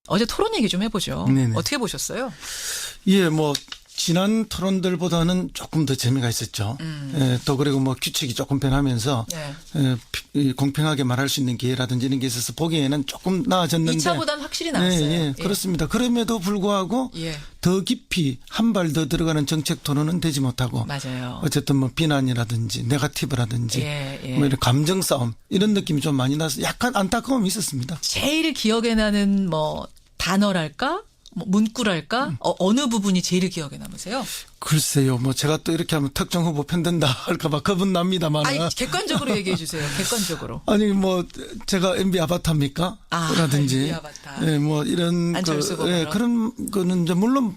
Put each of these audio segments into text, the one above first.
어제 토론 얘기 좀 해보죠. 네네. 어떻게 보셨어요? 예, 뭐 지난 토론들보다는 조금 더 재미가 있었죠. 예, 또 그리고 뭐 규칙이 조금 변하면서 네. 이 공평하게 말할 수 있는 기회라든지 이런 게 있어서 보기에는 조금 나아졌는데. 2차보다는 확실히 나았어요. 예, 그렇습니다. 그럼에도 불구하고 예. 더 깊이 한 발 더 들어가는 정책 토론은 되지 못하고. 맞아요. 어쨌든 뭐 비난이라든지 네거티브라든지 예. 뭐 이런 감정 싸움 이런 느낌이 좀 많이 나서 약간 안타까움이 있었습니다. 제일 기억에 나는 뭐 단어랄까? 뭐 문구랄까? 어느 부분이 제일 기억에 남으세요? 글쎄요, 뭐 제가 또 이렇게 하면 특정 후보 편든다 할까봐 겁은 납니다만. 아니, 객관적으로 얘기해 주세요. 객관적으로. 아니 뭐 제가 MB 아바타입니까? 라든지 MB 아바타. 예, 뭐 이런 안철수 후보처럼. 그런 거는 이제 물론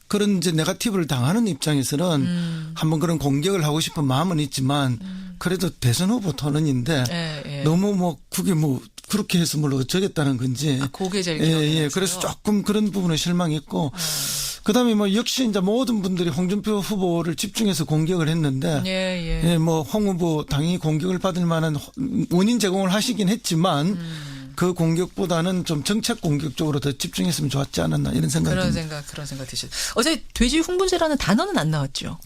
그런 이제 네거티브를 당하는 입장에서는 한번 그런 공격을 하고 싶은 마음은 있지만 그래도 대선 후보 토론인데 예. 너무 뭐 그게 뭐 그렇게 해서 뭘 어쩌겠다는 건지. 그게 제일 기억에 남으세요? 예. 그래서 조금 그런 부분에 실망했고 그다음에 뭐 역시 이제 모든 분들이 홍준표 후보를 집중해서 공격을 했는데 예. 뭐 홍 후보 당연히 공격을 받을 만한 원인 제공을 하시긴 했지만 그 공격보다는 좀 정책 공격 쪽으로 더 집중했으면 좋았지 않았나 이런 생각이 듭니다. 그런 생각 드셨어요. 어제 돼지 흥분제라는 단어는 안 나왔죠.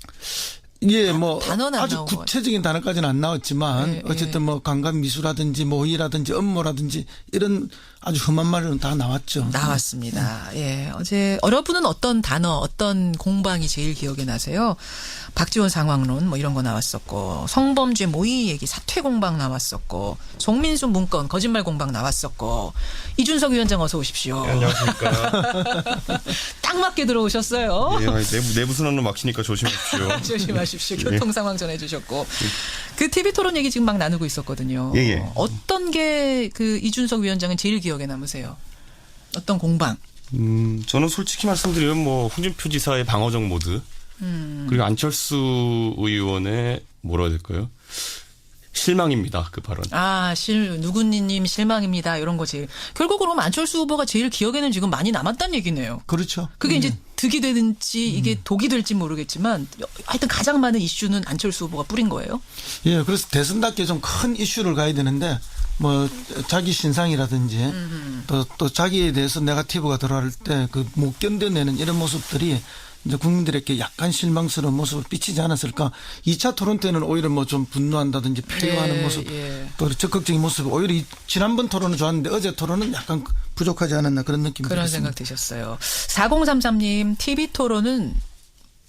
예, 뭐 단어는 안 아주 나온 것 구체적인 단어까지는 안 나왔지만 어쨌든 뭐 강간 미수라든지 모의라든지 음모라든지 이런 아주 험한 말은 다 나왔죠. 나왔습니다. 예. 어제 여러분은 어떤 단어, 어떤 공방이 제일 기억에 나세요? 박지원 상황론 뭐 이런 거 나왔었고 성범죄 모의 얘기 사퇴 공방 나왔었고 송민수 문건 거짓말 공방 나왔었고 이준석 위원장 어서 오십시오. 네, 안녕하십니까. 딱 맞게 들어오셨어요. 예, 내부 순환로 막히니까 조심하십시오. 조심하십시오. 교통 상황 전해주셨고 그 TV 토론 얘기 지금 막 나누고 있었거든요. 예. 어떤 게 그 이준석 위원장은 제일 기억에 남으세요? 어떤 공방? 저는 솔직히 말씀드리면 뭐 홍준표 지사의 방어적 모드 그리고 안철수 의원의 뭐라 해야 될까요? 실망입니다. 그 발언. 누구님 실망입니다. 이런 거 제일. 결국으로 그러면 안철수 후보가 제일 기억에는 지금 많이 남았다는 얘기네요. 그렇죠. 그게 이제 득이 되든지 이게 독이 될지 모르겠지만 하여튼 가장 많은 이슈는 안철수 후보가 뿌린 거예요. 예, 그래서 대선답게 좀 큰 이슈를 가야 되는데 뭐 자기 신상이라든지 또 자기에 대해서 네거티브가 들어갈 때 그 못 견뎌내는 이런 모습들이 이제 국민들에게 약간 실망스러운 모습을 비치지 않았을까. 2차 토론 때는 오히려 뭐 좀 분노한다든지 패화하는 모습 또 적극적인 모습 오히려 지난번 토론은 좋았는데 어제 토론은 약간 부족하지 않았나 그런 느낌이 그런 들었습니다. 생각 드셨어요. 4033님 TV 토론은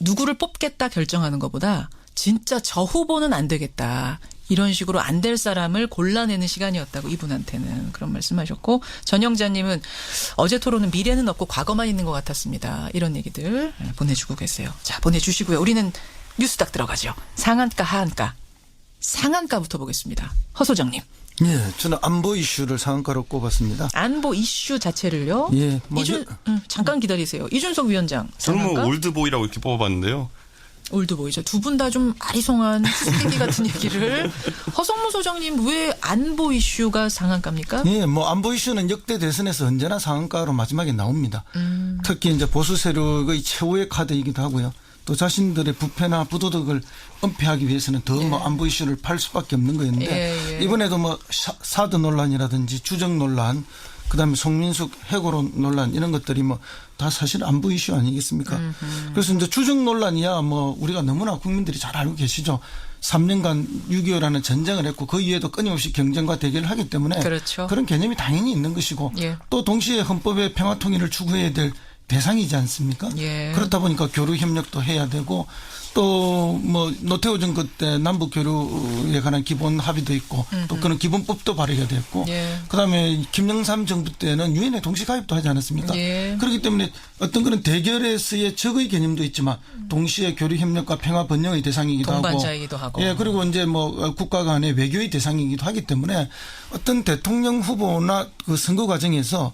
누구를 뽑겠다 결정하는 것보다 진짜 저 후보는 안 되겠다. 이런 식으로 안 될 사람을 골라내는 시간이었다고 이분한테는 그런 말씀하셨고 전영자님은 어제 토론은 미래는 없고 과거만 있는 것 같았습니다. 이런 얘기들 보내주고 계세요. 자 보내주시고요. 우리는 뉴스 딱 들어가죠. 상한가 하한가. 상한가부터 보겠습니다. 허 소장님. 예, 저는 안보 이슈를 상한가로 꼽았습니다. 안보 이슈 자체를요. 예, 잠깐 기다리세요. 이준석 위원장. 저는 뭐 상한가? 올드보이라고 이렇게 뽑아봤는데요. 올드보이죠. 두 분 다 좀 아리송한 수수께끼 같은 얘기를. 허성무 소장님 왜 안보 이슈가 상한가입니까? 예, 뭐 안보 이슈는 역대 대선에서 언제나 상한가로 마지막에 나옵니다. 특히 이제 보수 세력의 최후의 카드이기도 하고요. 또 자신들의 부패나 부도덕을 은폐하기 위해서는 더 뭐 안보 이슈를 팔 수밖에 없는 거였는데 이번에도 뭐 사드 논란이라든지 주적 논란 그다음에 송민숙 해고론 논란 이런 것들이 뭐 다 사실 안보 이슈 아니겠습니까? 그래서 이제 주적 논란이야 뭐 우리가 너무나 국민들이 잘 알고 계시죠. 3년간 6.25라는 전쟁을 했고 그 이후에도 끊임없이 경쟁과 대결을 하기 때문에 그렇죠. 그런 개념이 당연히 있는 것이고 또 동시에 헌법의 평화 통일을 추구해야 될 대상이지 않습니까? 그렇다 보니까 교류 협력도 해야 되고 또 뭐 노태우 정부 때 남북 교류에 관한 기본 합의도 있고 또 그런 기본법도 발의가 됐고 그다음에 김영삼 정부 때는 유엔에 동시 가입도 하지 않았습니까? 그렇기 때문에 어떤 그런 대결에서의 적의 개념도 있지만 동시에 교류 협력과 평화 번영의 대상이기도 동반자이기도 하고. 예, 그리고 이제 뭐 국가 간의 외교의 대상이기도 하기 때문에 어떤 대통령 후보나 그 선거 과정에서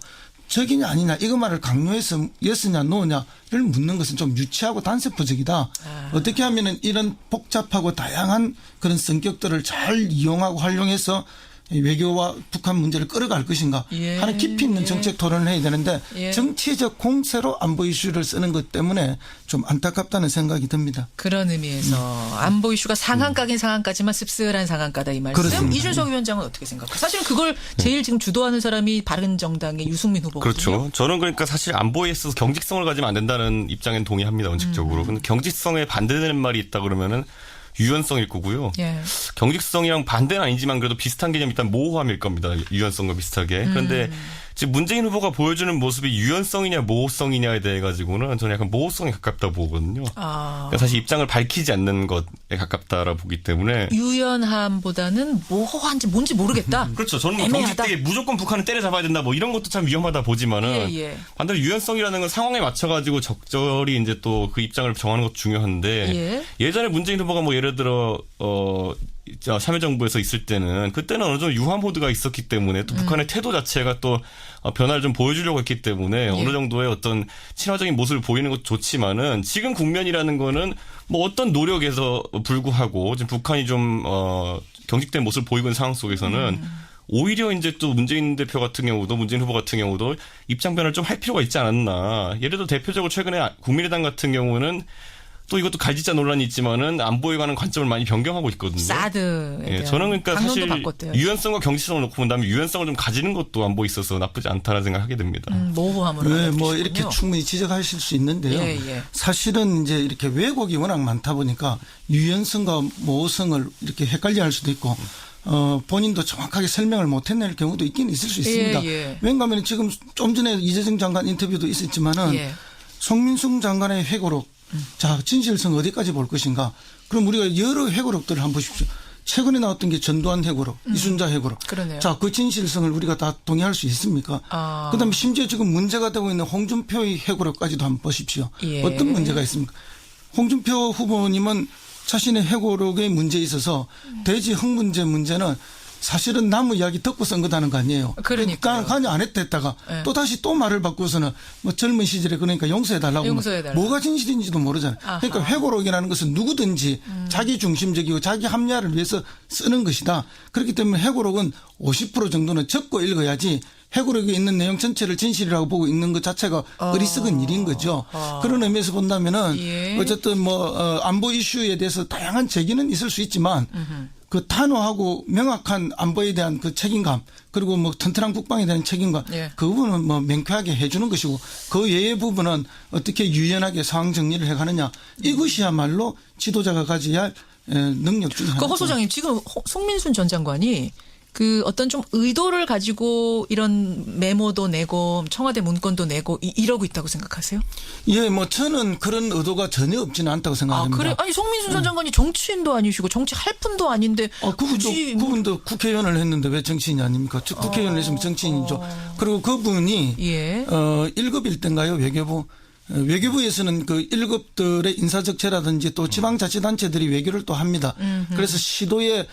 적이냐 아니냐 이거 말을 강요해서 예스냐 노냐를 묻는 것은 좀 유치하고 단세포적이다. 어떻게 하면은 이런 복잡하고 다양한 그런 성격들을 잘 이용하고 활용해서 외교와 북한 문제를 끌어갈 것인가 예. 하는 깊이 있는 예. 정책 토론을 해야 되는데 예. 정치적 공세로 안보 이슈를 쓰는 것 때문에 좀 안타깝다는 생각이 듭니다. 그런 의미에서 안보 이슈가 상한가긴 상한가지만 씁쓸한 상한가다 이 말씀. 그렇습니다. 이준석 위원장은 어떻게 생각해요? 사실 그걸 제일 지금 주도하는 사람이 바른정당의 유승민 후보거든요. 그렇죠. 저는 그러니까 사실 안보에 있어서 경직성을 가지면 안 된다는 입장엔 동의합니다. 원칙적으로. 근데 경직성에 반대되는 말이 있다 그러면은 유연성일 거고요. 예. 경직성이랑 반대는 아니지만 그래도 비슷한 개념이 일단 모호함일 겁니다. 유연성과 비슷하게. 그런데 지금 문재인 후보가 보여주는 모습이 유연성이냐 모호성이냐에 대해 가지고는 저는 약간 모호성에 가깝다 보거든요. 그러니까 사실 입장을 밝히지 않는 것에 가깝다라 보기 때문에. 유연함보다는 모호한지 뭔지 모르겠다. 그렇죠. 저는 뭐 애매하다. 경직 때 무조건 북한을 때려잡아야 된다 뭐 이런 것도 참 위험하다 보지만은 예, 예. 반대로 유연성이라는 건 상황에 맞춰가지고 적절히 이제 또 그 입장을 정하는 것도 중요한데 예. 예전에 문재인 후보가 뭐 예를 들어 참여정부에서 있을 때는 그때는 어느 정도 유화 모드가 있었기 때문에 또 북한의 태도 자체가 또 변화를 좀 보여주려고 했기 때문에 어느 정도의 어떤 친화적인 모습을 보이는 것도 좋지만은 지금 국면이라는 거는 뭐 어떤 노력에서 불구하고 지금 북한이 좀 경직된 모습을 보이고 있는 상황 속에서는 오히려 이제 또 문재인 대표 같은 경우도 문재인 후보 같은 경우도 입장 변화를 좀 할 필요가 있지 않았나. 예를 들어 대표적으로 최근에 국민의당 같은 경우는 또 이것도 갈지자 논란이 있지만은 안보에 관한 관점을 많이 변경하고 있거든요. 사드에 예, 대한 저는 그러니까 방향도 사실 바꿨대요. 유연성과 경직성을 놓고 본다면 유연성을 좀 가지는 것도 안보에 있어서 나쁘지 않다는 생각을 하게 됩니다. 모호함으로. 네, 뭐 알아주시군요. 이렇게 충분히 지적하실 수 있는데요. 예, 예. 사실은 이제 이렇게 왜곡이 워낙 많다 보니까 유연성과 모호성을 이렇게 헷갈려 할 수도 있고 본인도 정확하게 설명을 못 해낼 경우도 있긴 있을 수 있습니다. 예. 왜냐하면 지금 좀 전에 이재정 장관 인터뷰도 있었지만은 예. 송민숙 장관의 회고록 자, 진실성 어디까지 볼 것인가. 그럼 우리가 여러 회고록들을 한번 보십시오. 최근에 나왔던 게 전두환 회고록, 이순자 회고록. 그러네요. 자, 그 진실성을 우리가 다 동의할 수 있습니까? 그다음에 심지어 지금 문제가 되고 있는 홍준표의 회고록까지도 한번 보십시오. 예. 어떤 문제가 있습니까? 홍준표 후보님은 자신의 회고록에 문제에 있어서 대지 흙 문제는 사실은 나무 이야기 듣고 쓴 거다는 거 아니에요. 그러니까요. 관여 안 했댔다가 네. 또 다시 또 말을 바꾸서는 뭐 젊은 시절에 그러니까 용서해달라고 용서해달라. 뭐가 진실인지도 모르잖아요. 아하. 그러니까 회고록이라는 것은 누구든지 자기 중심적이고 자기 합리화를 위해서 쓰는 것이다. 그렇기 때문에 회고록은 50% 정도는 적고 읽어야지 회고록에 있는 내용 전체를 진실이라고 보고 읽는 것 자체가 어리석은 일인 거죠. 그런 의미에서 본다면은 예. 어쨌든 뭐 안보 이슈에 대해서 다양한 제기는 있을 수 있지만 그 단호하고 명확한 안보에 대한 그 책임감 그리고 뭐 튼튼한 국방에 대한 책임감 예. 그 부분은 뭐 명쾌하게 해주는 것이고 그 외의 부분은 어떻게 유연하게 상황 정리를 해가느냐 이것이야말로 지도자가 가져야 할 능력 중에 하나죠. 허 소장님 지금 송민순 전 장관이 그 어떤 좀 의도를 가지고 이런 메모도 내고 청와대 문건도 내고 이러고 있다고 생각하세요? 예, 뭐 저는 그런 의도가 전혀 없지는 않다고 생각합니다. 그래? 아니 송민순 전 장관이 정치인도 아니시고 정치 할 분도 아닌데 굳이 그분도 국회의원을 했는데 왜 정치인이 아닙니까? 즉 국회의원을 했으면 정치인이죠. 그리고 그분이 예. 1급일 때인가요? 외교부에서는 그 1급들의 인사적체라든지 또 지방자치단체들이 외교를 또 합니다. 그래서 시도에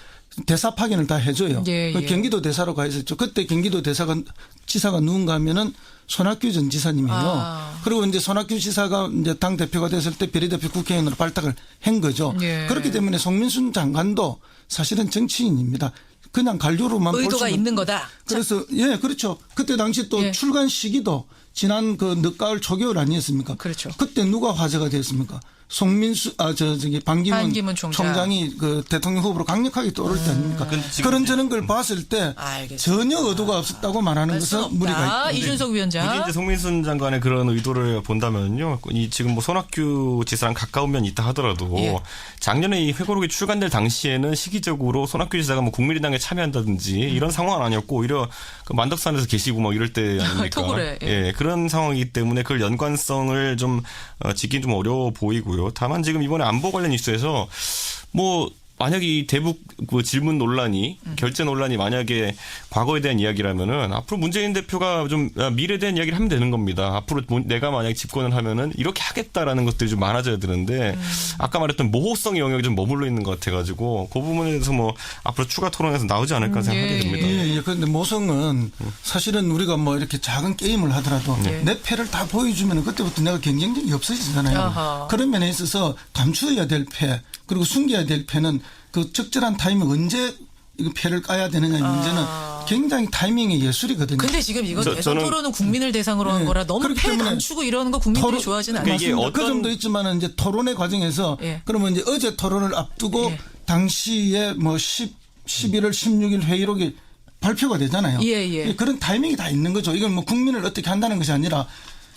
대사 파견을 다 해줘요. 예, 그 예. 경기도 대사로 가 있었죠. 그때 경기도 지사가 누군가 하면은 손학규 전 지사님이에요. 그리고 이제 손학규 지사가 이제 당 대표가 됐을 때 비례대표 국회의원으로 발탁을 한 거죠. 예. 그렇기 때문에 송민순 장관도 사실은 정치인입니다. 그냥 관료로만 볼 의도가 수는 있는 거다. 그래서 예, 그렇죠. 그때 당시 또 예. 출간 시기도 지난 그 늦가을 초겨울 아니었습니까? 그렇죠. 그때 누가 화제가 됐습니까? 반기문 총장이 그 대통령 후보로 강력하게 떠오를 때 아닙니까? 그런 저런 걸 봤을 때 알겠습니다. 전혀 의도가 없었다고 말하는 것은 무리가 있다. 이준석 위원장. 굳이 이제 송민순 장관의 그런 의도를 본다면요, 이 지금 뭐 손학규 지사랑 가까운 면이 있다 하더라도 예. 작년에 이 회고록이 출간될 당시에는 시기적으로 손학규 지사가 뭐 국민의당에 참여한다든지 이런 상황은 아니었고 오히려 그 만덕산에서 계시고 뭐 이럴 때 아닙니까? 토굴에, 예. 예, 그런 상황이기 때문에 그걸 연관성을 좀 짓긴 좀 어려워 보이고요. 다만 지금 이번에 안보 관련 이슈에서 뭐 만약에 이 대북 그 질문 논란이 결재 논란이 만약에 과거에 대한 이야기라면은 앞으로 문재인 대표가 좀 미래에 대한 이야기를 하면 되는 겁니다. 앞으로 내가 만약에 집권을 하면은 이렇게 하겠다라는 것들이 좀 많아져야 되는데 아까 말했던 모호성의 영역이 좀 머물러 있는 것 같아가지고 그 부분에 대해서 뭐 앞으로 추가 토론에서 나오지 않을까 생각하게 됩니다. 예. 그런데 모성은 사실은 우리가 뭐 이렇게 작은 게임을 하더라도 내 패를 다 보여주면 그때부터 내가 경쟁력이 없어지잖아요. 아하. 그런 면에 있어서 감추어야 될 패 그리고 숨겨야 될 패는 그 적절한 타이밍 언제 이거 패를 까야 되느냐 문제는 굉장히 타이밍이 예술이거든요. 근데 지금 이거 대선 저는- 토론은 국민을 대상으로 한 네. 거라 너무 그렇기 패 때문에 감추고 이러는 거 국민들이 토론- 좋아하지는 그러니까 않아요. 이게 맞습니다. 그 어떤- 점도 있지만은 이제 토론의 과정에서 예. 그러면 이제 어제 토론을 앞두고 예. 당시에 뭐 11월 16일 회의록이 발표가 되잖아요. 예, 예. 그런 타이밍이 다 있는 거죠. 이건 뭐 국민을 어떻게 한다는 것이 아니라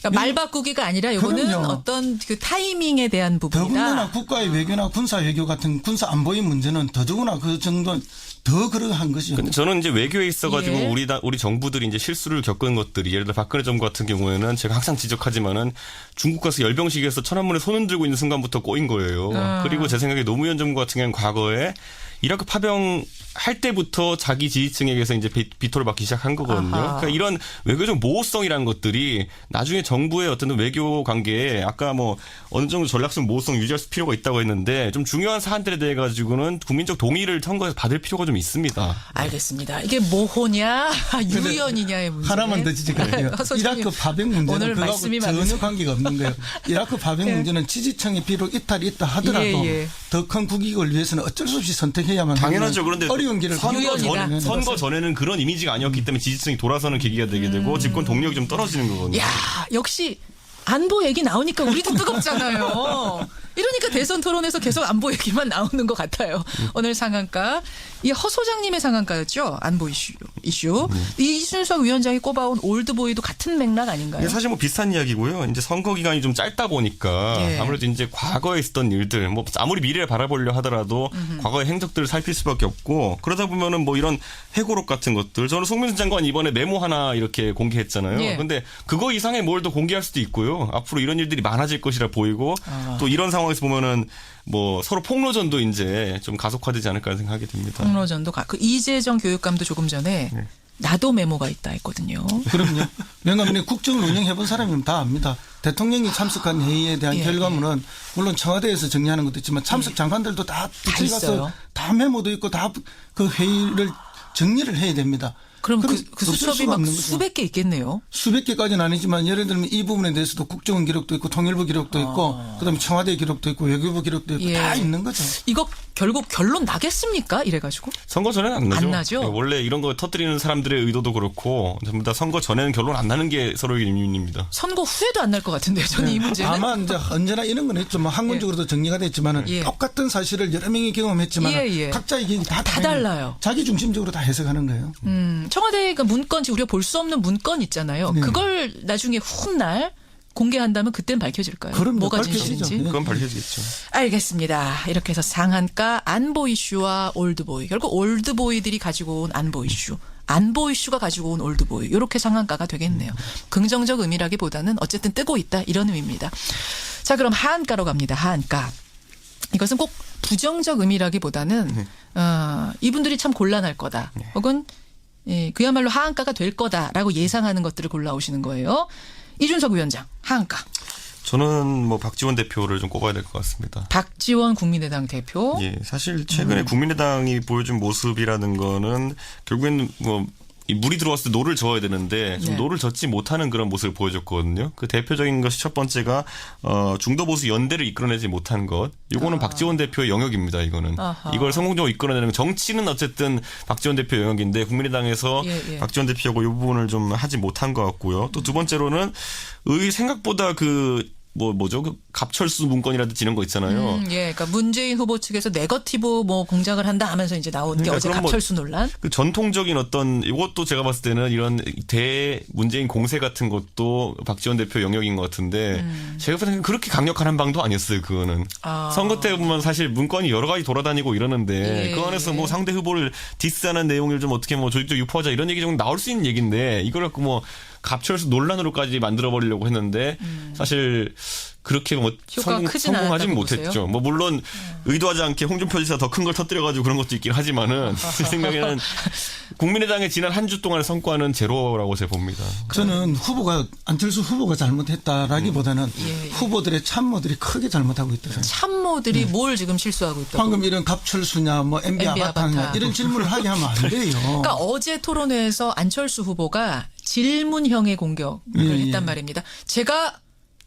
그러니까 말 바꾸기가 아니라 이거는 그럼요. 어떤 그 타이밍에 대한 부분이다. 더군다나 국가의 외교나 군사 외교 같은 군사 안보의 문제는 더더구나 그 정도 더 그러한 것이죠. 근데 저는 이제 외교에 있어가지고 예. 우리 정부들이 이제 실수를 겪은 것들이 예를 들어 박근혜 정부 같은 경우에는 제가 항상 지적하지만은 중국 가서 열병식에서 천안문에 손을 들고 있는 순간부터 꼬인 거예요. 그리고 제 생각에 노무현 정부 같은 경우는 과거에 이라크 파병 할 때부터 자기 지지층에게서 이제 비토를 받기 시작한 거거든요. 아하. 그러니까 이런 외교적 모호성이라는 것들이 나중에 정부의 어떤 외교 관계에 아까 뭐 어느 정도 전략성 모호성 유지할 필요가 있다고 했는데 좀 중요한 사안들에 대해 가지고는 국민적 동의를 선거에서 받을 필요가 좀 있습니다. 알겠습니다. 이게 모호냐 유연이냐의 문제. 하나만 더 지적할게요. 소장님, 이라크 파병 문제는 오늘 그거하고 말씀이 전혀 많으세요. 관계가 없는 거예요. 이라크 파병 문제는 지지층이 비록 이탈이 있다 하더라도 예, 예. 더 큰 국익을 위해서는 어쩔 수 없이 선택해야만 당연하죠. 하는 그런데 어려운 길을 유연이다. 선거 전에는 그런 이미지가 아니었기 때문에 지지층이 돌아서는 계기가 되게 되고 집권 동력이 좀 떨어지는 거거든요. 야, 역시 안보 얘기 나오니까 우리도 뜨겁잖아요. 이러니까 대선 토론에서 계속 안보 얘기만 나오는 것 같아요. 오늘 상한가. 이 허 소장님의 상한가였죠. 안보 이슈. 이 이준석 위원장이 꼽아온 올드보이도 같은 맥락 아닌가요? 이게 사실 뭐 비슷한 이야기고요. 이제 선거 기간이 좀 짧다 보니까 예. 아무래도 이제 과거에 있었던 일들, 뭐 아무리 미래를 바라보려 하더라도 과거의 행적들을 살필 수밖에 없고 그러다 보면은 뭐 이런 회고록 같은 것들. 저는 송민수 장관 이번에 메모 하나 이렇게 공개했잖아요. 예. 근데 그거 이상의 뭘 더 공개할 수도 있고요. 앞으로 이런 일들이 많아질 것이라 보이고 또 이런 상황에서 보면은 뭐 서로 폭로전도 이제 좀 가속화되지 않을까 생각하게 됩니다. 폭로전도 그 이재정 교육감도 조금 전에 네. 나도 메모가 있다 했거든요. 그럼요. 왜냐하면 국정을 운영해본 사람이면 다 압니다. 대통령이 참석한 회의에 대한 예, 결과물은 물론 청와대에서 정리하는 것도 있지만 참석 장관들도 다 있어요. 가서 다 메모도 있고 다 그 회의를 정리를 해야 됩니다. 그럼 그 없을 수첩이 수가 막 없는 거죠. 수백 개 있겠네요. 수백 개까지는 아니지만 예를 들면 이 부분에 대해서도 국정원 기록도 있고 통일부 기록도 있고 그다음에 청와대 기록도 있고 외교부 기록도 있고 예. 다 있는 거죠. 이거 결국 결론 나겠습니까? 이래가지고. 선거 전에는 안 나죠. 안 나죠? 원래 이런 거 터뜨리는 사람들의 의도도 그렇고 전부 다 선거 전에는 결론 안 나는 게 서로의 의미입니다. 선거 후에도 안 날 것 같은데요. 저는 이 문제는. 다만 이제 언제나 이런 건 있죠. 뭐 학문적으로도 정리가 됐지만은 예. 똑같은 사실을 여러 명이 경험했지만 예, 예. 각자 이게 다 달라요. 자기 중심적으로 다 해석하는 거예요. 청와대가 문건, 우리가 볼 수 없는 문건 있잖아요. 네. 그걸 나중에 훗날 공개한다면 그때는 밝혀질까요? 그럼요. 뭐가 밝혀지죠. 진실인지. 네. 그건 밝혀지겠죠. 알겠습니다. 이렇게 해서 상한가 안보 이슈와 올드보이. 결국 올드보이들이 가지고 온 안보 이슈. 안보 이슈가 가지고 온 올드보이. 이렇게 상한가가 되겠네요. 긍정적 의미라기보다는 어쨌든 뜨고 있다. 이런 의미입니다. 자, 그럼 하한가로 갑니다. 하한가. 이것은 꼭 부정적 의미라기보다는 이분들이 참 곤란할 거다. 혹은 그야말로 하한가가 될 거다라고 예상하는 것들을 골라오시는 거예요. 이준석 위원장 하한가. 저는 뭐 박지원 대표를 좀 꼽아야 될 것 같습니다. 박지원 국민의당 대표. 예, 사실 최근에 국민의당이 보여준 모습이라는 거는 결국에는 뭐 이 물이 들어왔을 때 노를 저어야 되는데 좀 네. 노를 젓지 못하는 그런 모습을 보여줬거든요. 그 대표적인 것이 첫 번째가 중도 보수 연대를 이끌어내지 못한 것. 이거는 박지원 대표의 영역입니다. 이거는 아하. 이걸 성공적으로 이끌어내는 건 정치는 어쨌든 박지원 대표 영역인데 국민의당에서 예. 박지원 대표하고 이 부분을 좀 하지 못한 것 같고요. 또 두 번째로는 생각보다 뭐죠? 그 갑철수 문건이라든지 이런 거 있잖아요. 예, 그러니까 문재인 후보 측에서 네거티브 뭐 공작을 한다 하면서 이제 나온 게 그러니까 어제 그런 뭐 갑철수 논란. 그 전통적인 어떤 이것도 제가 봤을 때는 이런 대 문재인 공세 같은 것도 박지원 대표 영역인 것 같은데 제가 봤을 때는 그렇게 강력한 한방도 아니었어요. 그거는 선거 때 보면 사실 문건이 여러 가지 돌아다니고 이러는데 예, 그 안에서 뭐 상대 후보를 디스하는 내용을 좀 어떻게 뭐 조직적 유포하자 이런 얘기 정도 나올 수 있는 얘기인데 이걸 갖고 뭐 갑철수 논란으로까지 만들어 버리려고 했는데 사실 그렇게 뭐 효과가 크진 성공하진 않았다고 못했죠. 보세요? 뭐 물론 의도하지 않게 홍준표 지사 더 큰 걸 터뜨려가지고 그런 것도 있긴 하지만은 제 생각에는 국민의당의 지난 한 주 동안의 성과는 제로라고 제가 봅니다. 저는 안철수 후보가 잘못했다라기보다는 예. 후보들의 참모들이 크게 잘못하고 있다. 참모들이 뭘 지금 실수하고 있다고. 방금 이런 갑철수냐 뭐 MB MB 아바타냐 아바타. 이런 질문을 하게 하면 안 돼요. 그러니까 어제 토론회에서 안철수 후보가 질문형의 공격을 예, 했단 말입니다. 제가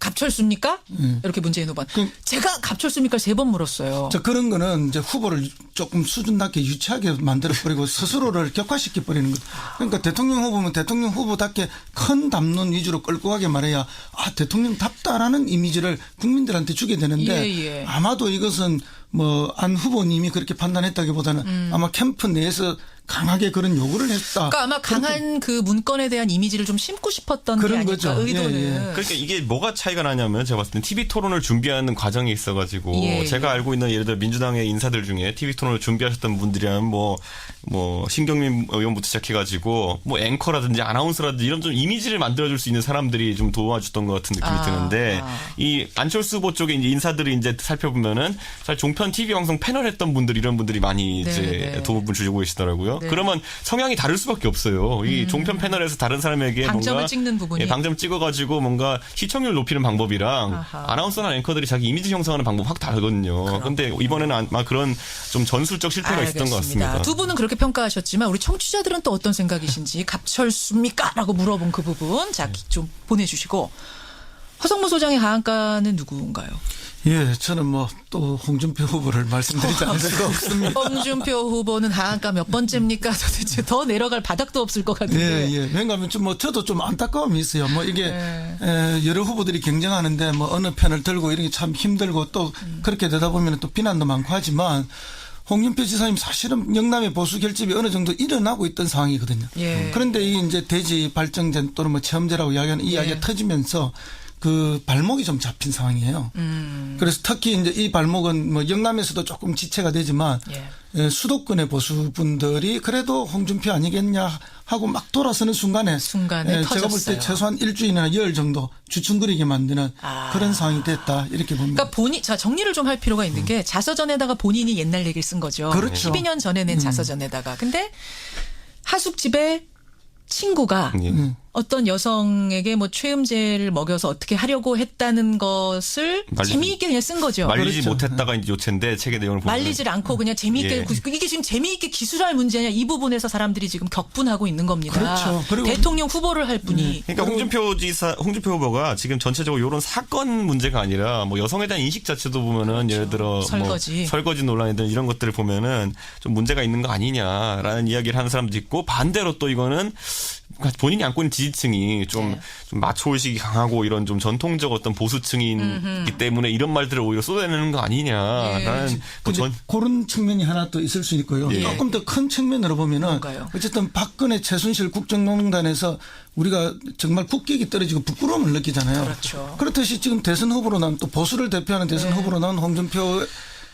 갑철수입니까? 이렇게 문재인 후보는. 제가 갑철수입니까? 3번 물었어요. 자, 그런 거는 이제 후보를 조금 수준 낮게 유치하게 만들어버리고 스스로를 격화시켜버리는 것. 그러니까 대통령 후보면 대통령 후보답게 큰 담론 위주로 끌고 가게 말해야 대통령답다라는 이미지를 국민들한테 주게 되는데 아마도 이것은 뭐 안 후보님이 그렇게 판단했다기보다는 아마 캠프 내에서 강하게 그런 요구를 했다. 그러니까 아마 강한 그 문건에 대한 이미지를 좀 심고 싶었던 게 그런 아닐까 거죠. 의도는. 예. 그러니까 이게 뭐가 차이가 나냐면 제가 봤을 때 TV 토론을 준비하는 과정에 있어가지고 제가 알고 있는 예를 들어 민주당의 인사들 중에 TV 토론을 준비하셨던 분들이라면 뭐 신경민 의원부터 시작해가지고 뭐 앵커라든지 아나운서라든지 이런 좀 이미지를 만들어줄 수 있는 사람들이 좀 도와줬던 것 같은 느낌이 드는데 이 안철수 후보 쪽에 이제 인사들이 이제 살펴보면은 사실 종편 TV 방송 패널 했던 분들 이런 분들이 많이 이제 도움을 주고 계시더라고요. 네. 그러면 성향이 다를 수밖에 없어요. 이 종편 패널에서 다른 사람에게 방점을 뭔가 찍는 부분이. 방점 찍어가지고 뭔가 시청률 높이는 방법이랑 아나운서나 앵커들이 자기 이미지 형성하는 방법 확 다르거든요. 그런데 이번에는 아마 그런 좀 전술적 실패가 있었던 것 같습니다. 두 분은 그렇게 평가하셨지만 우리 청취자들은 또 어떤 생각이신지 갑철수입니까? 라고 물어본 그 부분 좀 보내주시고 허성무 소장의 하한가는 누구인가요? 예, 저는 뭐 또 홍준표 후보를 말씀드리지 않을 수가 없습니다. 홍준표 후보는 하한가 몇 번째입니까? 도대체 더 내려갈 바닥도 없을 것 같은데. 예. 왜냐하면 저도 좀 안타까움이 있어요. 뭐 이게 여러 후보들이 경쟁하는데 뭐 어느 편을 들고 이런 게 참 힘들고 또 그렇게 되다 보면 또 비난도 많고 하지만 홍준표 지사님 사실은 영남의 보수 결집이 어느 정도 일어나고 있던 상황이거든요. 그런데 이 이제 대지 발정제 또는 뭐 체험제라고 이야기하는 이야기가 터지면서 그 발목이 좀 잡힌 상황이에요. 그래서 특히 이제 이 발목은 뭐 영남에서도 조금 지체가 되지만 수도권의 보수분들이 그래도 홍준표 아니겠냐 하고 막 돌아서는 순간에 터졌어요. 제가 볼 때 최소한 일주일이나 열 정도 주춤거리게 만드는 그런 상황이 됐다 이렇게 봅니다. 그러니까 정리를 좀 할 필요가 있는 게 자서전에다가 본인이 옛날 얘기를 쓴 거죠. 그렇죠. 12년 전에 낸 자서전에다가. 근데 하숙집에 친구가 어떤 여성에게 뭐 최음제를 먹여서 어떻게 하려고 했다는 것을 재미있게 그냥 쓴 거죠. 말리지 그렇죠. 못했다가 이제 요체인데 책의 내용을 보면 말리질 않고 그냥 재미있게 이게 지금 재미있게 기술할 문제냐 이 부분에서 사람들이 지금 격분하고 있는 겁니다. 그렇죠. 그리고 대통령 후보를 할 분이. 그러니까 홍준표 후보가 지금 전체적으로 이런 사건 문제가 아니라 뭐 여성에 대한 인식 자체도 보면은 예를 들어 설거지 논란이든 이런 것들을 보면은 좀 문제가 있는 거 아니냐라는 이야기를 하는 사람도 있고 반대로 또 이거는 본인이 안고 있는 지지층이 좀 마초의식이 강하고 이런 좀 전통적 어떤 보수층이기 때문에 이런 말들을 오히려 쏟아내는 거 아니냐라는 그런 측면이 하나 또 있을 수 있고요. 조금 더 큰 측면으로 보면은 뭔가요? 어쨌든 박근혜 최순실 국정농단에서 우리가 정말 국격이 떨어지고 부끄러움을 느끼잖아요. 그렇죠. 그렇듯이 지금 대선 후보로 나온 또 보수를 대표하는 대선 후보로 나온 홍준표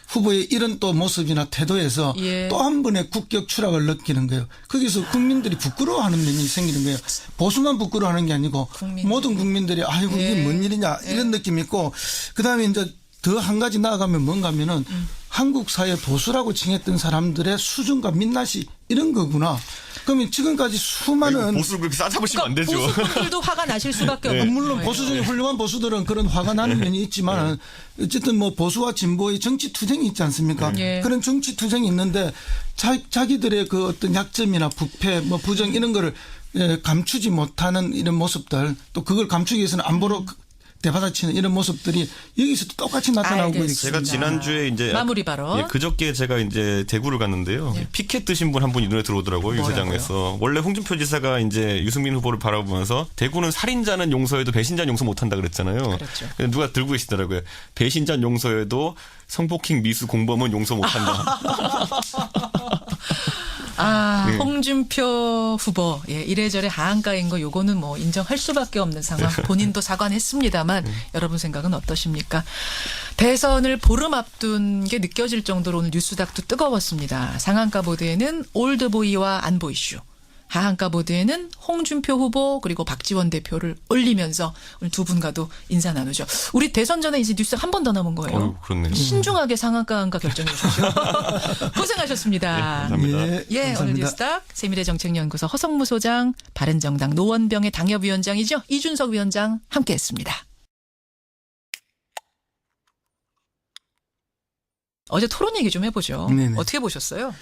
후보의 이런 또 모습이나 태도에서 또 한 번의 국격 추락을 느끼는 거예요. 거기서 국민들이 부끄러워하는 면이 생기는 거예요. 보수만 부끄러워하는 게 아니고 모든 국민들이 아이고 이게 뭔 일이냐 이런 느낌이 있고 그다음에 이제 더 한 가지 나아가면 뭔가 하면은 한국 사회 보수라고 칭했던 사람들의 수준과 민낯이 이런 거구나. 그러면 지금까지 수많은 보수를 그렇게 싸잡으시면 안 되죠. 보수분들도 화가 나실 수밖에 없는 물론 보수 중에 훌륭한 보수들은 그런 화가 나는 면이 있지만 어쨌든 뭐 보수와 진보의 정치 투쟁이 있지 않습니까? 그런 정치 투쟁이 있는데 자기들의 그 어떤 약점이나 부패, 뭐 부정 이런 거를 감추지 못하는 이런 모습들 또 그걸 감추기 위해서는 안보로 대받아치는 이런 모습들이 여기서도 똑같이 나타나고 있습니다. 제가 지난주에 이제 마무리 발언. 그저께 제가 이제 대구를 갔는데요. 피켓 드신 분 한 분이 눈에 들어오더라고요. 유세장에서. 원래 홍준표 지사가 이제 유승민 후보를 바라보면서 대구는 살인자는 용서해도 배신자는 용서 못한다 그랬잖아요. 그렇죠. 누가 들고 계시더라고요. 배신자는 용서해도 성폭행 미수 공범은 용서 못한다. 홍준표 후보 이래저래 하한가인 거 요거는 뭐 인정할 수밖에 없는 상황. 본인도 사과는 했습니다만 여러분 생각은 어떠십니까? 대선을 보름 앞둔 게 느껴질 정도로 오늘 뉴스닥도 뜨거웠습니다. 상한가 보도에는 올드보이와 안보 이슈. 하한가 보도에는 홍준표 후보 그리고 박지원 대표를 올리면서 오늘 두 분과도 인사 나누죠. 우리 대선 전에 이제 뉴스 한 번 더 남은 거예요. 그렇네요. 신중하게 상한가 한가 결정해 주십시오. 고생하셨습니다. 감사합니다. 감사합니다. 오늘 뉴스닥 세미래정책연구소 허성무 소장, 바른정당 노원병의 당협위원장이죠. 이준석 위원장 함께했습니다. 어제 토론 얘기 좀 해보죠. 네네. 어떻게 보셨어요?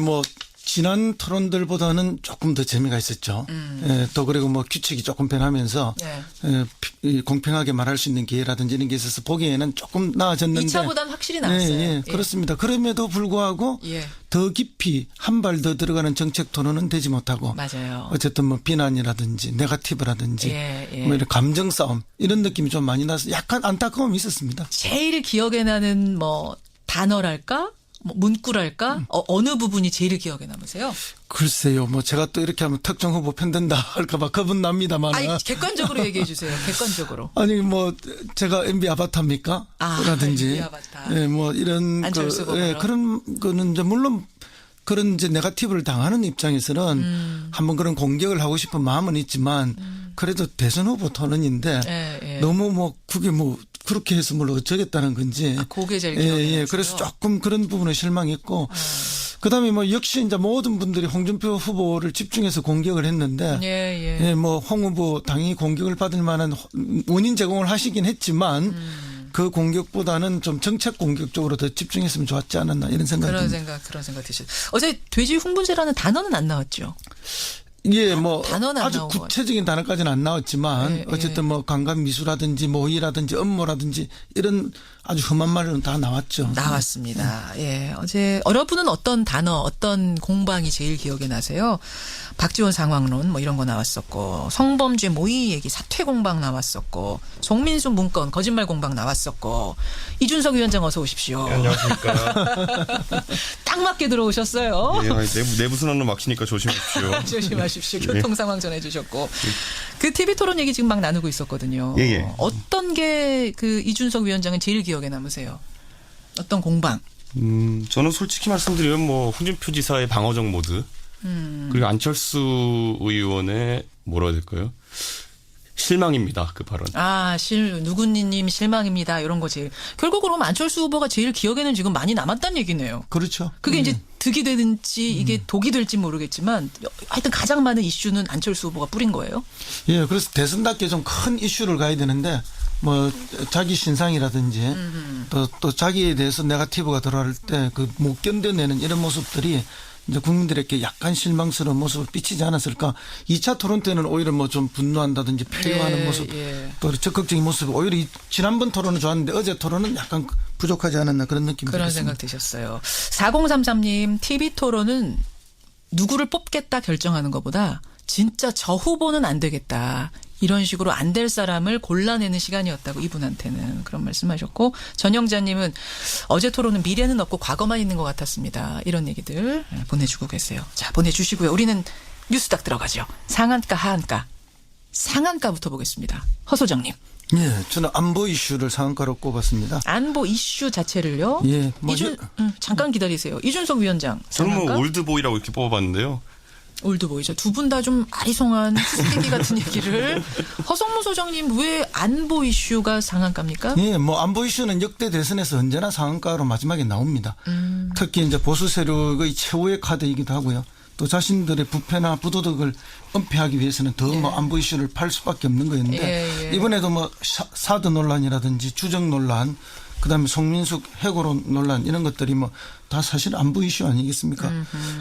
뭐 지난 토론들보다는 조금 더 재미가 있었죠. 예, 또 그리고 뭐 규칙이 조금 변하면서 네. 이 공평하게 말할 수 있는 기회라든지 이런 게 있어서 보기에는 조금 나아졌는데 2차보다는 확실히 나았어요. 예, 그렇습니다. 그럼에도 불구하고 예. 더 깊이 한 발 더 들어가는 정책 토론은 되지 못하고 맞아요. 어쨌든 뭐 비난이라든지 네거티브라든지 예, 예. 뭐 이런 감정 싸움 이런 느낌이 좀 많이 나서 약간 안타까움이 있었습니다. 제일 기억에 나는 뭐 단어랄까? 뭐 문구랄까? 어느 부분이 제일 기억에 남으세요? 글쎄요, 뭐 제가 또 이렇게 하면 특정 후보 편든다 할까봐 겁은 납니다만. 아니, 객관적으로 얘기해 주세요. 객관적으로. 아니 뭐 제가 MB 아바타입니까? 라든지 MB 아바타. 예, 뭐 이런 안철수 후보로. 그런 거는 이제 물론 그런 이제 네거티브를 당하는 입장에서는 한번 그런 공격을 하고 싶은 마음은 있지만 그래도 대선 후보 토론인데 예, 예. 너무 뭐 그게 뭐 그렇게 해서 뭘 어쩌겠다는 건지. 그게 제일 기억에 남으세요? 그래서 조금 그런 부분에 실망했고 그다음에 뭐 역시 이제 모든 분들이 홍준표 후보를 집중해서 공격을 했는데 예. 뭐 홍 후보 당연히 공격을 받을 만한 원인 제공을 하시긴 했지만 그 공격보다는 좀 정책 공격 쪽으로 더 집중했으면 좋았지 않았나 이런 생각이 듭니다. 그런 생각 드셨어요. 어제 돼지 흥분제라는 단어는 안 나왔죠. 예, 뭐 단어는 안 아주 나온 것 구체적인 단어까지는 안 나왔지만 예, 어쨌든 뭐 강간 미수라든지 모의라든지 업무라든지 이런 아주 험한 말은 다 나왔죠. 나왔습니다. 예. 어제 여러분은 어떤 단어, 어떤 공방이 제일 기억에 나세요? 박지원 상황론 뭐 이런 거 나왔었고 성범죄 모의 얘기 사퇴 공방 나왔었고 송민수 문건 거짓말 공방 나왔었고 이준석 위원장 어서 오십시오. 네, 안녕하십니까. 딱 맞게 들어오셨어요. 예, 내부 순환로 막히니까 조심하십시오. 조심하십시오. 교통 상황 전해주셨고 그 TV 토론 얘기 지금 막 나누고 있었거든요. 예. 어떤 게 그 이준석 위원장은 제일 기억에 남으세요? 어떤 공방? 저는 솔직히 말씀드리면 뭐 홍준표 지사의 방어적 모드 그리고 안철수 의원의 뭐라 해야 될까요? 실망입니다. 그 발언. 누구님 실망입니다. 이런 거 제일. 결국으로 그럼 안철수 후보가 제일 기억에는 지금 많이 남았다는 얘기네요. 그렇죠. 그게 이제 득이 되든지 이게 독이 될지 모르겠지만 하여튼 가장 많은 이슈는 안철수 후보가 뿌린 거예요. 예, 그래서 대선답게 좀 큰 이슈를 가야 되는데 뭐 자기 신상이라든지 또 자기에 대해서 네거티브가 들어갈 때 그 못 견뎌내는 이런 모습들이 이제 국민들에게 약간 실망스러운 모습을 비치지 않았을까. 2차 토론 때는 오히려 뭐 좀 분노한다든지 패요하는 모습 또 적극적인 모습 오히려 지난번 토론은 좋았는데 어제 토론은 약간 부족하지 않았나 그런 느낌이 그런 들었습니다. 생각 드셨어요. 4033님 TV 토론은 누구를 뽑겠다 결정하는 것보다 진짜 저 후보는 안 되겠다. 이런 식으로 안 될 사람을 골라내는 시간이었다고 이분한테는 그런 말씀하셨고 전영자님은 어제 토론은 미래는 없고 과거만 있는 것 같았습니다. 이런 얘기들 보내주고 계세요. 자 보내주시고요. 우리는 뉴스 딱 들어가죠. 상한가 하한가. 상한가부터 보겠습니다. 허소정님. 예, 저는 안보 이슈를 상한가로 꼽았습니다. 안보 이슈 자체를요. 예, 잠깐 기다리세요. 이준석 위원장. 저는 뭐 상한가? 올드보이라고 이렇게 뽑아봤는데요. 올드보이죠. 두 분 다 좀 아리송한 수수께끼 같은 얘기를. 허성무 소장님 왜 안보 이슈가 상한가입니까? 예, 뭐 안보 이슈는 역대 대선에서 언제나 상한가로 마지막에 나옵니다. 특히 이제 보수 세력의 최후의 카드이기도 하고요. 또 자신들의 부패나 부도덕을 은폐하기 위해서는 더 뭐 안보 이슈를 팔 수밖에 없는 거였는데 이번에도 뭐 사드 논란이라든지 주적 논란 그다음에 송민숙 해고론 논란 이런 것들이 뭐 다 사실 안보 이슈 아니겠습니까?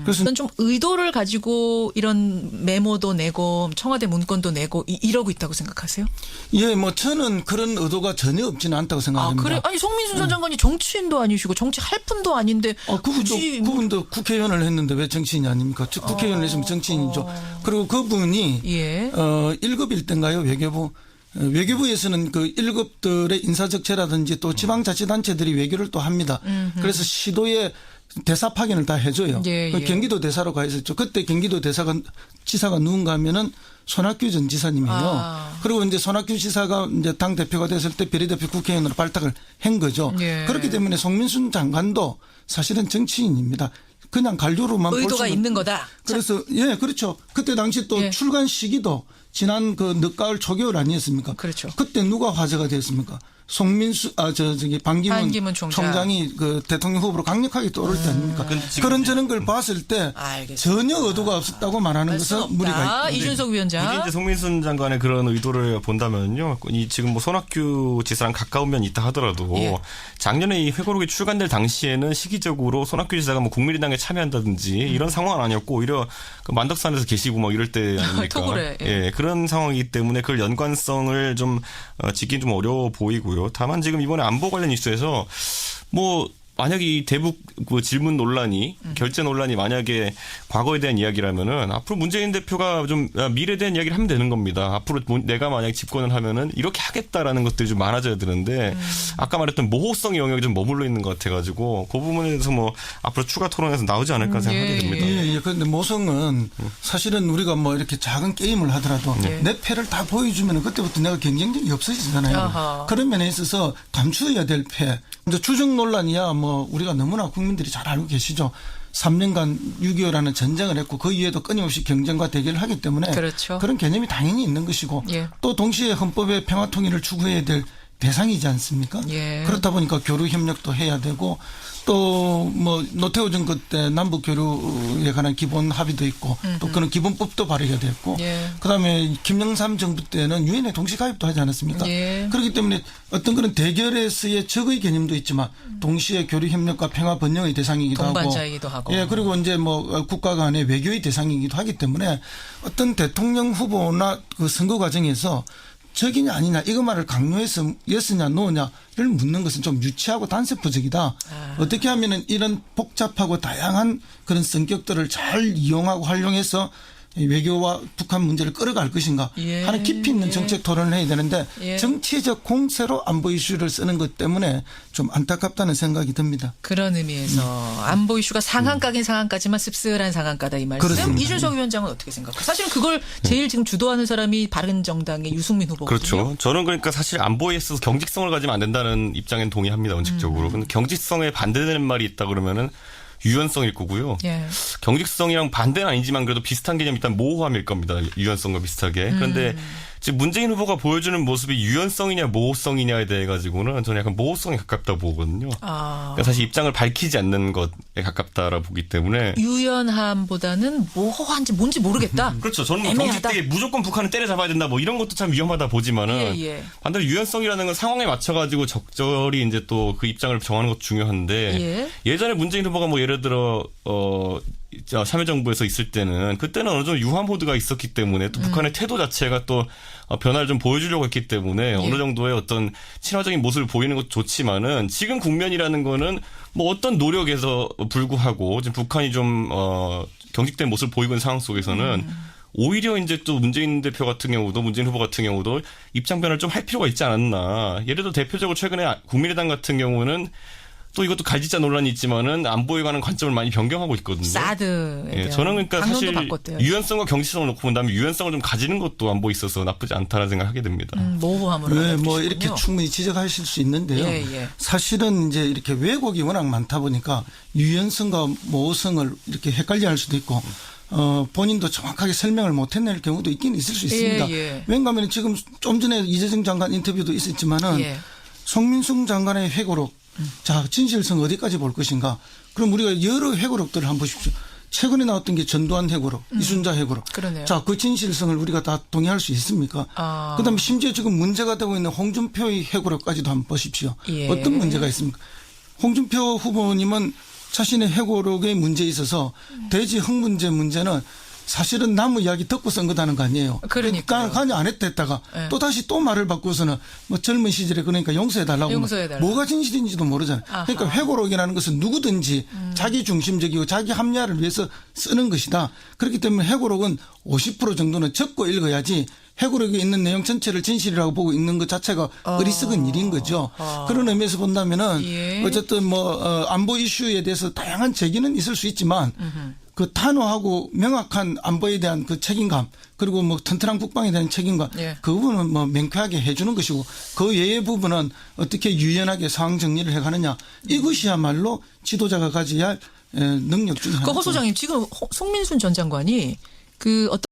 그래서 좀 의도를 가지고 이런 메모도 내고 청와대 문건도 내고 이러고 있다고 생각하세요? 예, 뭐 저는 그런 의도가 전혀 없지는 않다고 생각합니다. 그래? 아니 송민수 전 장관이 정치인도 아니시고 정치할 분도 아닌데 그분도 국회의원을 했는데 왜 정치인이 아닙니까? 국회의원을 했으면 정치인이죠. 그리고 그분이 1급 1대인가요? 외교부에서는 그 1급들의 인사적체라든지 또 지방자치단체들이 외교를 또 합니다. 그래서 시도에 대사 파견을 다 해줘요. 경기도 대사로 가 있었죠. 그때 경기도 지사가 누군가 하면은 손학규 전 지사님이에요. 그리고 이제 손학규 지사가 이제 당 대표가 됐을 때 비례대표 국회의원으로 발탁을 한 거죠. 그렇기 때문에 송민순 장관도 사실은 정치인입니다. 그냥 관료로만 의도가 있는 거다. 그래서 그렇죠. 그때 당시 또 출간 시기도 지난 그 늦가을 초겨울 아니었습니까? 그렇죠. 그때 누가 화제가 됐습니까? 반기문 총장. 총장이 그 대통령 후보로 강력하게 떠오를 때 아닙니까? 그런 걸 봤을 때 알겠습니다. 전혀 의도가 없었다고 말하는 것은 무리가 있다. 이준석 위원장. 굳이 이제 송민순 장관의 그런 의도를 본다면요, 이 지금 뭐 손학규 지사랑 가까운 면이 있다 하더라도 예. 작년에 이 회고록이 출간될 당시에는 시기적으로 손학규 지사가 뭐 국민의당에 참여한다든지 이런 상황은 아니었고 오히려 그 만덕산에서 계시고 뭐 이럴 때 아닙니까? 토굴에, 예. 예, 그런 상황이기 때문에 그걸 연관성을 좀 짓긴 좀 어려워 보이고요. 다만 지금 이번에 안보 관련 이슈에서 뭐 만약에 이 대북 그 질문 논란이 결재 논란이 만약에 과거에 대한 이야기라면은 앞으로 문재인 대표가 좀 미래에 대한 이야기를 하면 되는 겁니다. 앞으로 내가 만약 집권을 하면은 이렇게 하겠다라는 것들이 좀 많아져야 되는데 아까 말했던 모호성의 영역이 좀 머물러 있는 것 같아가지고 그 부분에 대해서 뭐 앞으로 추가 토론에서 나오지 않을까 생각하게 됩니다. 예. 그런데 모성은 사실은 우리가 뭐 이렇게 작은 게임을 하더라도 내 패를 다 보여주면 그때부터 내가 경쟁력이 없어지잖아요. 아하. 그런 면에 있어서 감추어야 될 패. 근데 추정 논란이야 뭐 우리가 너무나 국민들이 잘 알고 계시죠. 3년간 6.25라는 전쟁을 했고 그 이후에도 끊임없이 경쟁과 대결을 하기 때문에 그렇죠. 그런 개념이 당연히 있는 것이고 예. 또 동시에 헌법의 평화 통일을 추구해야 될 대상이지 않습니까? 예. 그렇다 보니까 교류 협력도 해야 되고 또 뭐 노태우 정부 때 남북 교류에 관한 기본 합의도 있고 또 그런 기본법도 발의가 됐고 예. 그다음에 김영삼 정부 때는 유엔에 동시 가입도 하지 않았습니까? 예. 그렇기 때문에 어떤 그런 대결에서의 적의 개념도 있지만 동시에 교류 협력과 평화 번영의 대상이기도 하고 동반자이기도 하고. 예, 그리고 이제 뭐 국가 간의 외교의 대상이기도 하기 때문에 어떤 대통령 후보나 그 선거 과정에서 적이냐 아니냐 이것만을 강요해서 예스냐 노냐를 묻는 것은 좀 유치하고 단세포적이다. 어떻게 하면은 이런 복잡하고 다양한 그런 성격들을 잘 이용하고 활용해서 외교와 북한 문제를 끌어갈 것인가 예. 하는 깊이 있는 예. 정책 토론을 해야 되는데 예. 정치적 공세로 안보 이슈를 쓰는 것 때문에 좀 안타깝다는 생각이 듭니다. 그런 의미에서 안보 이슈가 상한가긴 상한가지만 씁쓸한 상한가다 이 말씀. 그렇습니다. 이준석 위원장은 어떻게 생각해요? 사실은 그걸 제일 지금 주도하는 사람이 바른정당의 유승민 후보거든요. 그렇죠. 저는 그러니까 사실 안보에 있어서 경직성을 가지면 안 된다는 입장엔 동의합니다. 원칙적으로. 근데 경직성에 반대되는 말이 있다 그러면은 유연성일 거고요. 예. 경직성이랑 반대는 아니지만 그래도 비슷한 개념이 일단 모호함일 겁니다. 유연성과 비슷하게. 그런데 지금 문재인 후보가 보여주는 모습이 유연성이냐 모호성이냐에 대해 가지고는 저는 약간 모호성에 가깝다 보거든요. 그러니까 사실 입장을 밝히지 않는 것에 가깝다라 보기 때문에. 유연함보다는 모호한지 뭔지 모르겠다. 그렇죠. 저는 뭐 애매하다. 경직 때 무조건 북한을 때려잡아야 된다 뭐 이런 것도 참 위험하다 보지만은 예. 반대로 유연성이라는 건 상황에 맞춰가지고 적절히 이제 또 그 입장을 정하는 것도 중요한데 예전에 문재인 후보가 뭐 예를 들어 참여정부에서 있을 때는 그때는 어느 정도 유화 모드가 있었기 때문에 또 북한의 태도 자체가 또 변화를 좀 보여주려고 했기 때문에 어느 정도의 어떤 친화적인 모습을 보이는 것도 좋지만은 지금 국면이라는 거는 뭐 어떤 노력에서 불구하고 지금 북한이 좀 경직된 모습을 보이고 있는 상황 속에서는 오히려 이제 또 문재인 대표 같은 경우도 문재인 후보 같은 경우도 입장 변화를 좀 할 필요가 있지 않았나. 예를 들어 대표적으로 최근에 국민의당 같은 경우는 또 이것도 갈지자 논란이 있지만은 안보에 관한 관점을 많이 변경하고 있거든요. 사드에 예, 대한 저는 그러니까 방향도 사실 바꿨대요. 유연성과 경직성을 놓고 본다면 유연성을 좀 가지는 것도 안보에 있어서 나쁘지 않다는 생각을 하게 됩니다. 모호함으로. 네, 뭐 받아들이시군요. 이렇게 충분히 지적하실 수 있는데요. 예. 사실은 이제 이렇게 왜곡이 워낙 많다 보니까 유연성과 모호성을 이렇게 헷갈려 할 수도 있고 본인도 정확하게 설명을 못 해낼 경우도 있긴 있을 수 있습니다. 왜냐하면 지금 좀 전에 이재정 장관 인터뷰도 있었지만은 송민순 장관의 회고록 자, 진실성 어디까지 볼 것인가. 그럼 우리가 여러 회고록들을 한번 보십시오. 최근에 나왔던 게 전두환 회고록, 이순자 회고록. 그러네요. 자, 그 진실성을 우리가 다 동의할 수 있습니까? 그다음에 심지어 지금 문제가 되고 있는 홍준표의 회고록까지도 한번 보십시오. 어떤 문제가 있습니까? 홍준표 후보님은 자신의 회고록에 문제에 있어서 대지 흙 문제는 사실은 나무 이야기 듣고 쓴 거다는 거 아니에요. 그러니까요. 관여 안 했다 했다가 또 다시 또 말을 바꾸어서는 뭐 젊은 시절에 그러니까 용서해달라고. 뭐가 진실인지도 모르잖아요. 그러니까 회고록이라는 것은 누구든지 자기 중심적이고 자기 합리화를 위해서 쓰는 것이다. 그렇기 때문에 회고록은 50% 정도는 적고 읽어야지 회고록에 있는 내용 전체를 진실이라고 보고 읽는 것 자체가 어리석은 일인 거죠. 그런 의미에서 본다면은 어쨌든 뭐 안보 이슈에 대해서 다양한 제기는 있을 수 있지만 그 단호하고 명확한 안보에 대한 그 책임감 그리고 뭐 튼튼한 국방에 대한 책임감 그 부분은 뭐 명쾌하게 해주는 것이고 그 외의 부분은 어떻게 유연하게 상황 정리를 해가느냐 이것이야말로 지도자가 가져야 할 능력 중에 하나죠. 허 소장님 지금 송민순 전 장관이 그 어떤